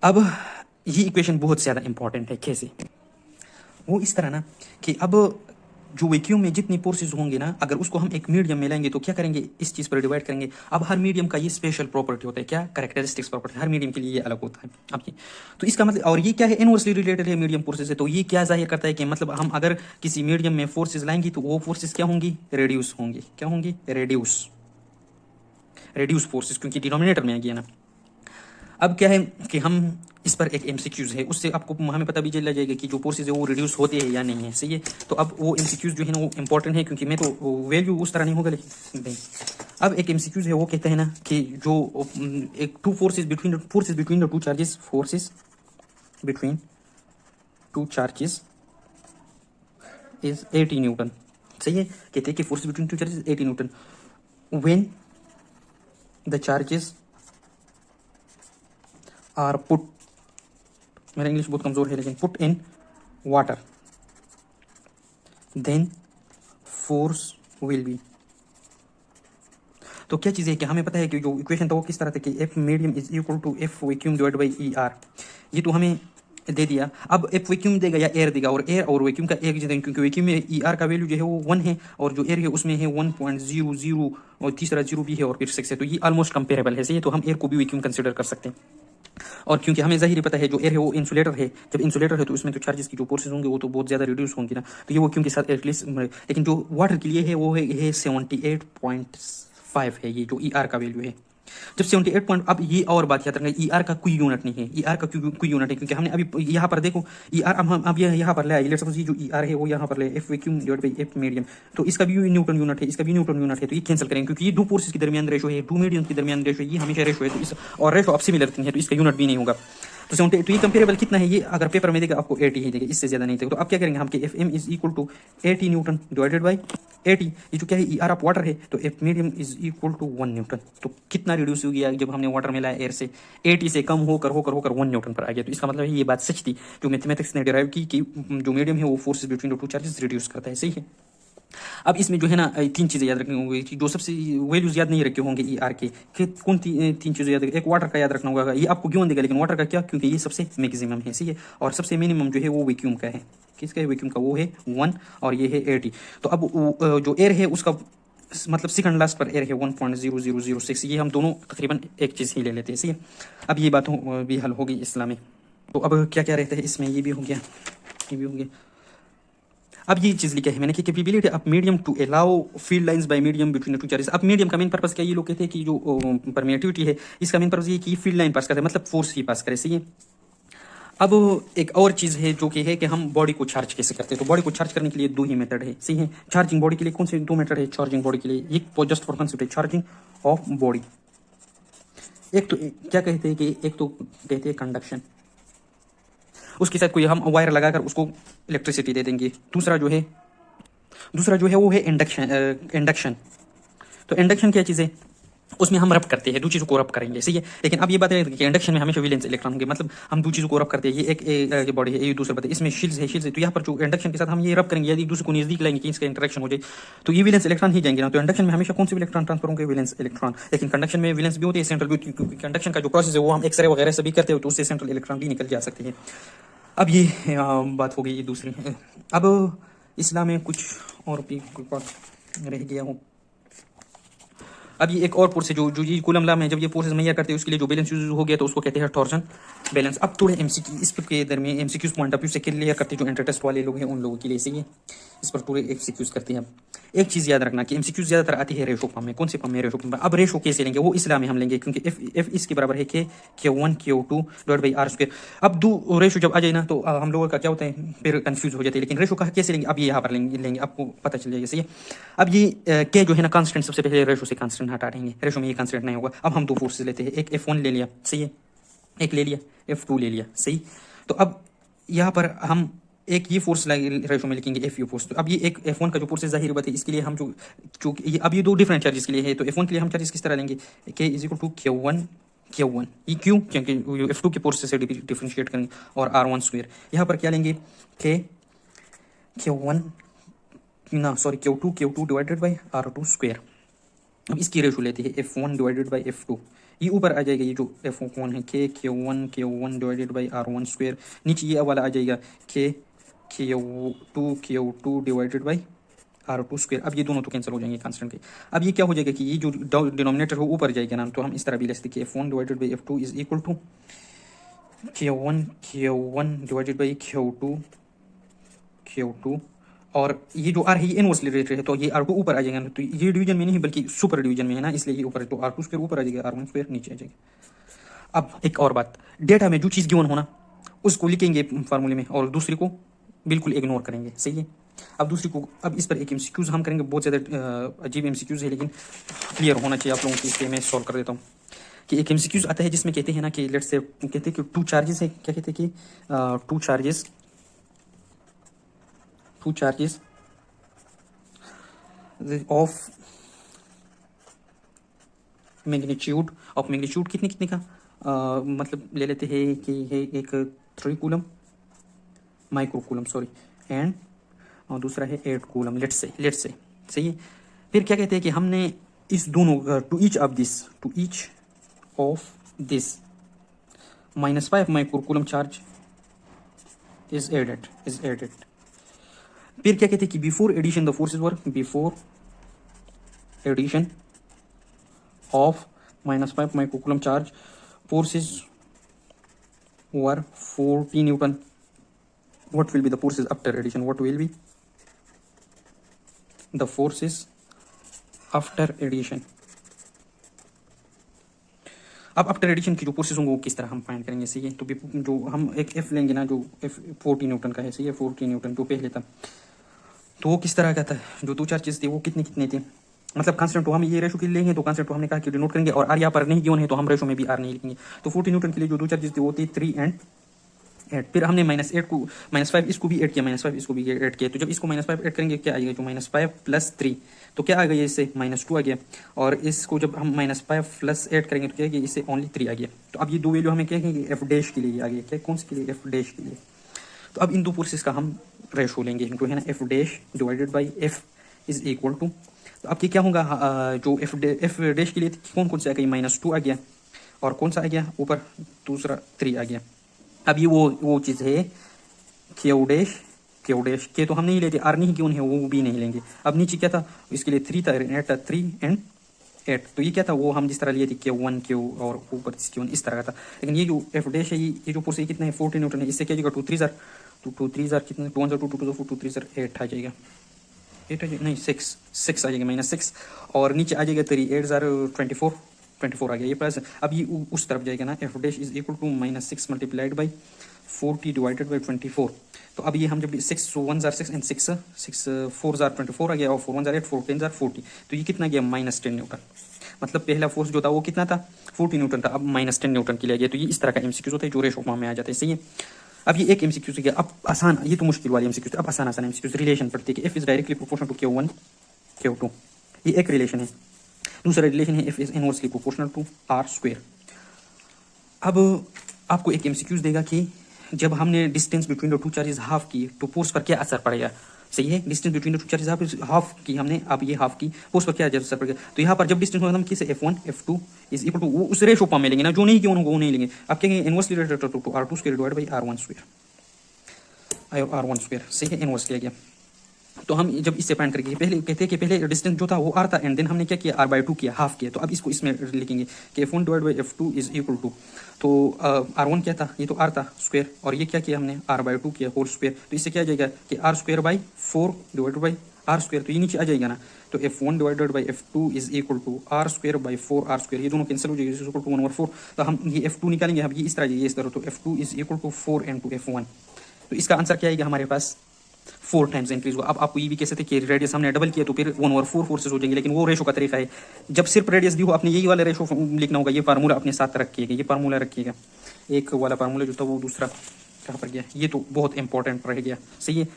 अब ये इक्वेशन बहुत ज़्यादा इंपॉर्टेंट है, कैसे, वो इस तरह ना कि अब जो वैक्यूम में जितनी फोर्सेस होंगे ना, अगर उसको हम एक मीडियम में लाएंगे तो क्या करेंगे, इस चीज़ पर डिवाइड करेंगे। अब हर मीडियम का ये स्पेशल प्रॉपर्टी होता है, क्या कैरेक्टरिस्टिक्स प्रॉपर्टी, हर मीडियम के लिए ये अलग होता है। अब ये तो इसका मतलब, और ये क्या है, इनवर्सली रिलेटेड है मीडियम फोर्सेस से, तो ये क्या जाहिर करता है कि मतलब हम अगर किसी मीडियम में फोर्सेस लाएंगे तो वो फोर्सेस क्या होंगी, रेड्यूस होंगी, क्या होंगी, रेड्यूस फोर्सेस, क्योंकि डिनोमिनेटर में आ गया ना। अब क्या है कि हम इस पर एक एमसीक्यूज है, उससे आपको हमें पता भी चल जाएगा कि जो फोर्सेज है वो रिड्यूस होते हैं या नहीं है, सही है। तो अब वो एमसीक्यूज जो है ना वो इंपॉर्टेंट है, क्योंकि मैं तो वैल्यू उस तरह नहीं होगा, लेकिन नहीं। अब एक एमसीक्यूज है, वो कहते हैं ना कि जो एक forces between the two charges, forces between two charges is 80 newton, सही है। कहते हैं कि forces between two charges 80 newton when the charges are put, मेरा इंग्लिश बहुत कमजोर है, लेकिन put in water then force will be. तो क्या चीज़ है कि हमें पता है कि जो इक्वेशन था वो किस तरह था कि F medium is equal to F vacuum divide by E R, ये तो हमें दे दिया। अब एफ वैक्यूम देगा या एयर देगा, और एयर और वैक्यूम का एक जगह, क्योंकि वैक्यूम में ई आर का वैल्यू जो है वो 1 है, और जो एयर है उसमें है 1.00 और तीसरा 0 भी है और फिर 6 है, तो ये ऑलमोस्ट कंपेरेबल है, सही है। तो हम एयर को भी वैक्यूम कंसिडर कर सकते हैं। और क्योंकि हमें जाहिर पता है जो एयर है वो इंसुलेटर है, जब इंसुलेटर है तो उसमें तो चार्जेस की जो फोर्सेस होंगे वो तो बहुत ज़्यादा रिड्यूस होंगी ना, तो ये वो क्योंकि साथ एटलीस्ट, लेकिन जो वाटर के लिए है वो है 78.5 है, ये जो ई आर का वैल्यू है। जब 78 पॉइंट, अब ये और बात याद रखना, ई आर का कोई यूनिट नहीं है, ई आर का कोई यूनिट है, क्योंकि हमने अभी यहाँ पर देखो ई आर, अब यहाँ पर ले आइए, सपोज ये जो ई आर है वो यहाँ पर ले F vacuum divide by F medium, तो इसका भी न्यूटन यूनिट है, इसका भी न्यूटन यूनिट है, तो ये कैंसिल करेंगे, क्योंकि ये दो फोर्सेस के दरमियान रेशो है, टू मीडियम के दरमियान रेशो, ये हमेशा रेशो है, तो इस और रेशो अब सिमिलर है तो इसका यूनिट भी नहीं होगा। तो 78, तो ये कंपेरेबल कितना है, ये अगर पेपर में देगा आपको 80 ही देगा, इससे ज्यादा नहीं देगा। तो अब क्या करेंगे हम कि F M is equal to 80 newton divided by 80, ये जो क्या है ई आर ऑफ वाटर है, तो F medium is equal to 1 newton. तो कितना रिड्यूस हो गया जब हमने वाटर में लाया एयर से, 80 से कम होकर 1 न्यूटन पर आ गया। तो इसका मतलब है ये बात सच थी जो मैथमेटिक्स ने डिराइव की कि जो मीडियम है वो forces between the two charges reduce करता है, सही है। अब इसमें जो है ना 3 चीज़ें याद रखनी होंगी, जो सबसे वैल्यूज याद नहीं रखे होंगे ई आर के, कौन 3 चीज़ें याद रखें, एक वाटर का याद रखना होगा, ये आपको क्यों देगा, लेकिन वाटर का क्या, क्योंकि ये सबसे मैक्सिमम है, सही है। और सबसे मिनिमम जो है वो वैक्यूम का है, किसका है, वैक्यूम का, वो है 1 और ये है 80। तो अब जो एयर है उसका मतलब सेकंड लास्ट पर एयर है 1.0006, ये हम दोनों तकरीबन एक चीज़ ही ले लेते हैं, सही है। अब ये बात भी हल होगी इस्लाम में। तो अब क्या क्या रहता है इसमें, ये भी हो गया, ये भी हो गया। अब ये चीज़ लिखा है मैंने कि capability of medium to allow field lines by medium between two charges. अब मीडियम का मेन पर्पस क्या, ये लोग कहते हैं कि जो परमिटिविटी है इसका मेन पर्पस ये कि फील्ड लाइन पास करता है, मतलब फोर्स ही पास करे, सही है। अब एक और चीज़ है जो कि है कि हम बॉडी को चार्ज कैसे करते हैं। तो बॉडी को चार्ज करने के लिए दो ही मेथड है, सही है। चार्जिंग बॉडी के लिए कौन से दो मेथड है चार्जिंग बॉडी के लिए, एक जस्ट फॉर कंसेप्ट है चार्जिंग ऑफ बॉडी। एक तो क्या कहते हैं कि एक तो कहते हैं कंडक्शन, उसके साथ कोई हम वायर लगाकर उसको इलेक्ट्रिसिटी दे देंगे। दूसरा जो है वो है इंडक्शन। तो इंडक्शन क्या चीज़ है, उसमें हम रब करते हैं, दो चीज़ों को रब करेंगे, सही है। लेकिन अब ये बात है कि इंडक्शन में हमेशा वैलेंस इलेक्ट्रॉन होंगे, मतलब हम दो चीज़ों को रब करते हैं। ये एक बॉडी है, ये दूसरा बात है, इसमें शील्ड्स है। तो यहाँ पर जो इंडक्शन के साथ हम ये रब करेंगे, यदि एक दूसरे को नजदीक लाएंगे कि इसका इंटरेक्शन हो जाए, तो ये वैलेंस इलेक्ट्रॉन ही जाएंगे ना। तो इंडक्शन में हमेशा कौन से इलेक्ट्रॉन ट्रांसफर होंगे, वैलेंस इलेक्ट्रॉन। लेकिन कंडक्शन में वैलेंस भी होते हैं, सेंट्रल भी, क्योंकि कंडक्शन का जो प्रोसेस है वो हम एक्सरे वगैरह से भी करते हो, तो उससे सेंट्रल इलेक्ट्रॉन भी निकल जा सकते हैं। अब ये बात हो गई ये दूसरी। अब इस्लाम में कुछ और भी बात रह गया हूँ। अब ये एक और फोर्स है जो ये कूलम लॉ में जब ये फोर्सेस मैयर करते हैं उसके लिए जो बैलेंस यूज हो गया तो उसको कहते हैं टॉर्सन बैलेंस। अब थोड़े एमसीक्यू इस के दरमियान एमसीक्यूज पॉइंट ऑफ व्यू से क्लियर करते हैं जो इंटर टेस्ट वाले लोग हैं उन लोगों के लिए, सही है। इस पर थोड़े एमसीक्यूज करते हैं। एक चीज़ याद रखना कि एमसीक्यूज ज़्यादातर आती है रेशो फॉर्म में। कौन से फॉर्म में, रेशो फॉर्म में। अब रेशो कैसे लेंगे वो इस्लाम में हम लेंगे, क्योंकि एफ इसके बराबर है K1 K2 divide by R square. अब दो रेशो जब आ जाए ना तो हम लोगों का क्या होता है, फिर कंफ्यूज हो जाते हैं। लेकिन रेशो का कैसे लेंगे अब ये यहाँ पर लेंगे आपको पता चल जाएगा, सही है। अब ये K जो है ना कांस्टेंट, सबसे पहले रेशो से कांस्टेंट हटा देंगे, रेशो में ये कांस्टेंट नहीं होगा। अब हम दो फोर्सेस लेते हैं, एक F1 ले लिया, सही है, एक ले लिया F2 ले लिया, सही। तो अब यहाँ पर हम एक ये फोर्स रेशो में लिखेंगे F फोर्स। तो अब ये एक F1 का जो फोर्स है जाहिर बात है इसके लिए हम जो ये अब ये दो डिफरेंट चार्जेस के लिए है, तो F1 के लिए हम चार्जेस किस तरह लेंगे, K is equal to Q1 ये क्यों, क्योंकि F2 के फोर्स से डिफरेंशिएट करेंगे, और R1 स्क्वायर। यहाँ पर क्या लेंगे Q2 divided by R2 square. अब इसकी रेशो लेते हैं F1 डिवाइडेड बाई F2। ये ऊपर आ जाएगा, ये जो F1 है Q1 divided by R1 square. नीचे ये वाला आ जाएगा Q2 divided by R2 square. अब ये दोनों तो कैंसिल हो जाएंगे कांस्टेंट के। अब ये क्या हो जाएगा कि ये जो डिनोमिनेटर हो ऊपर जाएगा ना, तो हम इस तरह भी ले सकते हैं F1 divided by F2 is equal to Q1 divided by Q2 और ये जो R है ये इनवर्सली रिलेटेड है, तो ये R2 ऊपर आ जाएगा ना, तो ये डिवीजन में नहीं बल्कि सुपर डिवीजन में है ना, इसलिए ये ऊपर है, तो R2 स्क्वायर ऊपर आ जाएगा, R1 स्क्वायर नीचे आ जाएगा। अब एक और बात, डेटा में जो चीज़ गिवन होना उसको लिखेंगे फार्मूले में, और दूसरे को बिल्कुल इग्नोर करेंगे, सही है। अब दूसरी को, अब इस पर एक एमसीक्यूज हम करेंगे, बहुत ज़्यादा अजीब एमसीक्यूज है लेकिन क्लियर होना चाहिए आप लोगों को, इसलिए मैं सॉल्व कर देता हूँ। कि एक एमसीक्यूज आता है जिसमें कहते हैं ना कि लेट्स से कहते हैं कि टू चार्जेस है, क्या कहते हैं कि टू चार्जेस ऑफ मैग्नीट्यूड कितने का मतलब ले लेते हैं कि है एक 3 coulomb micro coulomb sorry, and और दूसरा है 8 कूलम, लेट्स से, सही है। फिर क्या कहते हैं कि हमने इस दोनों to each of this -5 micro coulomb charge is added. फिर क्या कहते हैं कि before addition the forces were, before addition of -5 microcoulomb charge forces were 40 Newton. What will be the forces after addition? What will be the forces after addition? अब after addition की जो forces होंगे वो किस तरह हम फाइंड करेंगे, सही है। तो जो हम एक F लेंगे ना, जो F 40 न्यूटन का है, सही है, 40 न्यूटन तो पहले था, तो वो किस तरह का था, जो दो चार्जेस थे वो कितने थे, मतलब कांस्टेंट, तो हम ये रेशो के लिए लेंगे तो कांस्टेंट तो हमने कहा कि डिनोट करेंगे, और आर यहाँ पर नहीं गिवन है तो हम रेशो में भी आर नहीं लिखेंगे। तो 40 न्यूटन के लिए जो दो चार्जेस थे वो थे 3 एंड 8। फिर हमने -8 को -5 इसको भी ऐड किया, -5 इसको भी ऐड किया, तो जब इसको -5 ऐड करेंगे क्या आएगा, जो -5 + 3 तो क्या आ गया, इससे -2 आ गया, और इसको जब हम -5 प्लस ऐड करेंगे तो क्या है, इससे ओनली 3 आ गया। तो अब ये दो वैल्यू हमें क्या है कि F डैश के लिए आ गया, क्या कौन से के लिए, F डैश के लिए। तो अब इन दो फोर्सेस का हम रेशो लेंगे, जो है ना F dash divided by F is equal to, तो अब ये क्या होगा, जो F डैश के लिए कौन से आ गई, -2 आ गया, और कौन सा आ गया ऊपर, दूसरा 3 आ गया। अब ये वो चीज़ है Q डैश के तो हम नहीं लेते, आर नहीं क्यों है वो भी नहीं लेंगे। अब नीचे क्या था, इसके लिए 3 था, 3 एंड 8, तो ये क्या था, वो हम जिस तरह लिए थे Q1 और ऊपर Q1 इस तरह का था। लेकिन ये जो F डैश है, ये जो फोर्स है कितना है, 40 न्यूटन है, इससे क्या जाएगा 2 3 जार टू थ्री ज़ार कितने, 2 1 ज़ार 2 2 4 2 3 ज़ार 8 आ जाएगा, 8 आ जाएगा नहीं 6 आ जाएगा, -6 और नीचे आ जाएगा 3 8 ज़ार 24 आ गया ये प्लस। अब ये उस तरफ जाएगा ना, F dash is equal to -6 multiplied by 40 divided by 24। तो अब ये हम जब 6 1 ज़ार 6 एंड 6 4 ज़ार 24 आ गया और 4 1 ज़ार 8 4 10 ज़ार 40, तो ये कितना गया -10 न्यूटन। मतलब पहला फोर्स जो था वो कितना था 40 न्यूटन था, अब -10 न्यूटन के लिए गया। तो ये इस तरह का एमसीक्यूज होता है जो रेशो फॉर्म में आ जाता है, सही है। अब ये एक एमसीक्यूज गया, अब आसान, ये तो मुश्किल वाली एमसीक्यूज, अब आसान एमसीक्यूज रिलेशन पढ़ते हैं कि F is directly proportional to Q1 Q2, ये एक रिलेशन है। दूसरा रिलेशन है F is inversely proportional to R²। अब आपको एक एमसीक्यूज देगा कि जब हमने distance between the two charges half की तो फोर्स पर क्या असर पड़ेगा, सही है। Distance between the two charges half की हमने, अब ये हाफ की फोर्स पर क्या असर पड़ेगा। तो यहाँ पर जब डिस्टेंस होगा हम किसे F1 F2 is equal to वो उस रेशो फॉर्म में लेंगे ना, जो नहीं किया वो नहीं लेंगे। अब कहेंगे inversely related to R2² divide by R1², R1², सही है, इनवर्स लिया गया। तो हम जब इससे फाइंड करेंगे, पहले कहते हैं कि पहले डिस्टेंस जो था वो R था एंड देन हमने क्या किया R/2 किया, हाफ किया। तो अब इसको इसमें लिखेंगे कि F1 divide by F2 is equal to, तो R1 क्या था, ये तो R था स्क्वायर, और ये क्या किया हमने R/2 किया होल स्क्वायर। तो इससे क्या आ जाएगा कि R² by 4 divided by R², तो ये नीचे आ जाएगा ना। तो F1 divided by F2 is equal to R² by 4R², ये दोनों कैंसिल हो जाएगा, इज इक्वल टू 1/4। तो हम ये F2 निकालेंगे, अब ये इस तरह ये इस तरह, तो F2 is equal to 4 into F1। तो इसका आंसर क्या आएगा हमारे पास 4 टाइम्स इंक्रीज हुआ। अब आपको ये भी कह सकते हैं कि रेडियस हमने डबल किया तो फिर 1/4 फोर्सेस हो जाएंगे, लेकिन वो रेशो का तरीका है। जब सिर्फ रेडियस दी हो आपने यही वाला रेशो लिखना होगा, ये फार्मूला अपने साथ रखिएगा, ये फार्मूला रखिएगा। एक वाला फार्मूला जो था वो दूसरा कहाँ पर गया, ये तो बहुत इंपॉर्टेंट रह गया, सही है।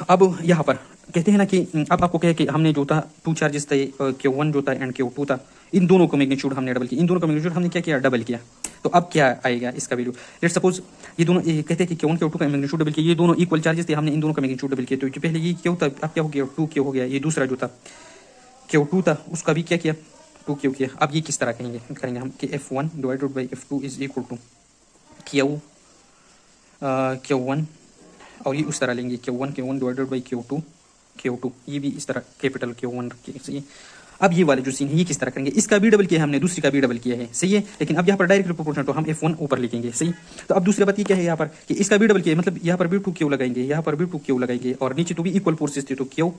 अब यहाँ पर कहते हैं ना कि अब आपको कहे कि हमने जो था टू चार्जेस थे Q1 जो था एंड Q2 था, इन दोनों का मैग्नीट्यूड हमने डबल किया, इन दोनों का मैग्नीट्यूड हमने क्या किया डबल किया। तो अब क्या आएगा इसका वैल्यू, लेट्स सपोज ये दोनों कहते हैं कि Q1 Q2 का मैग्नीट्यूड डबल किया, ये दोनों इक्वल चार्जेस थे, हमने इन दोनों का मैग्नीट्यूड डबल किया। तो पहले ये Q था, अब क्या हो गया 2Q हो गया। ये दूसरा जो था Q2 था उसका भी क्या किया 2Q किया। अब ये किस तरह करेंगे हम कि F1 divided by F2 is equal to Q1, और ये उस तरह लेंगे Q1 डिवाइडेड बाई Q2, ये भी इस तरह कैपिटल Q1 रखिए, सही है। अब ये वाले जो सीन है ये किस तरह करेंगे, इसका भी डबल किया है हमने, दूसरी का भी डबल किया है, सही है। लेकिन अब यहाँ पर डायरेक्ट प्रोपोर्शनल तो हम F1 ऊपर लिखेंगे, सही। तो अब दूसरी बात ये क्या है यहाँ पर कि इसका भी डबल किया है, मतलब यहाँ पर भी 2Q लगाएंगे, यहाँ पर भी 2Q लगाएंगे, और नीचे तो भी इक्वल फोर्सेस थे तो Q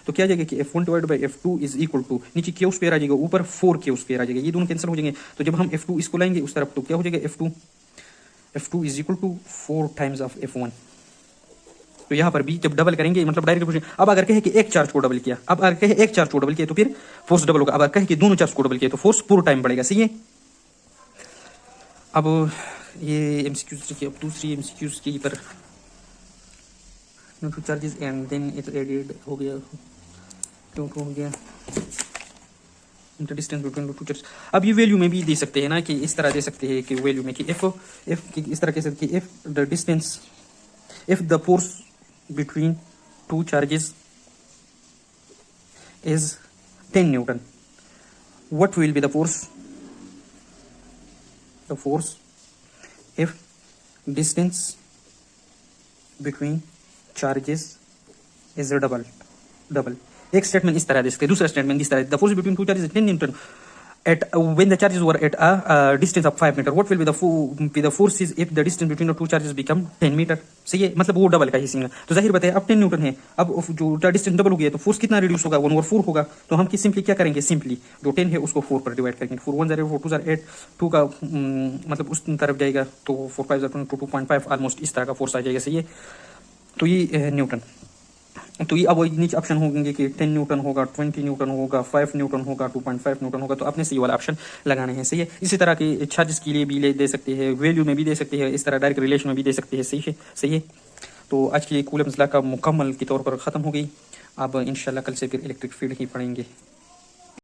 तो क्या आ जाएगा कि F1 divide by F2 is equal to नीचे Q² आ जाएगा, ऊपर 4Q² आ जाएगा, ये दोनों कैंसिल हो जाएंगे। तो जब हम F2 इसको लाएंगे उस तरफ तो क्या हो जाएगा F2 is equal to 4 times of F1। तो यहाँ पर भी जब डबल करेंगे मतलब डायरेक्ट। अब अगर कहे कि एक चार्ज को डबल किया, अब अगर कहे एक चार्ज को डबल किया तो फिर फोर्स डबल होगा। अब अगर कहे कि दोनों चार्ज को डबल किया तो फोर्स 4 टाइम बढ़ेगा, सही है। अब ये एमसीक्यूज की, अब दूसरी एमसीक्यूज की पर two charges and then it added हो गया, क्यों हो गया डिस्टेंस बिटवीन टू चार्ज। अब ये वैल्यू में भी दे सकते हैं ना कि इस तरह दे सकते हैं कि वैल्यू में कि एफ इस तरह कह सकते हैं if the distance, if the force between two charges is 10 Newton, what will be the force if distance between charges is double। एक स्टेटमेंट इस तरह दे सकते हैं, दूसरा स्टेटमेंट इस तरह, the force between two charges is 10 Newton at when the charges were at a distance of 5 meter, what will be the forces if the distance between the two charges become 10 meter, सही है। मतलब वो double का ही scene. तो जाहिर बात है अब 10 न्यूटन है, अब जो डिस्टेंस डबल हो गया तो फोर्स कितना रिड्यूस होगा 1/4 होगा। तो हम सिंपली क्या करेंगे, सिंपली जो 10 है उसको 4 पर डिवाइड करेंगे, 4 1 0 4 2 0 8 2 का मतलब उस तरफ जाएगा तो 4 5 0 2 2.5 ऑलमोस्ट इस तरह का फोर्स आ जाएगा, सही है। तो ये न्यूटन, तो ये अब नीचे ऑप्शन होंगे कि 10 न्यूटन होगा, 20 न्यूटन होगा, 5 न्यूटन होगा, 2.5 न्यूटन होगा। तो अपने से ये वाला ऑप्शन लगाने हैं, सही है। इसी तरह के चार्जेस के लिए भी दे सकते हैं, वैल्यू में भी दे सकते हैं, इस तरह डायरेक्ट रिलेशन में भी दे सकते हैं, सही है। तो आज की कूलम्स लॉ का मुकम्मल के तौर पर ख़त्म हो गई। अब इंशाल्लाह कल से फिर इलेक्ट्रिक फील्ड ही पढ़ेंगे।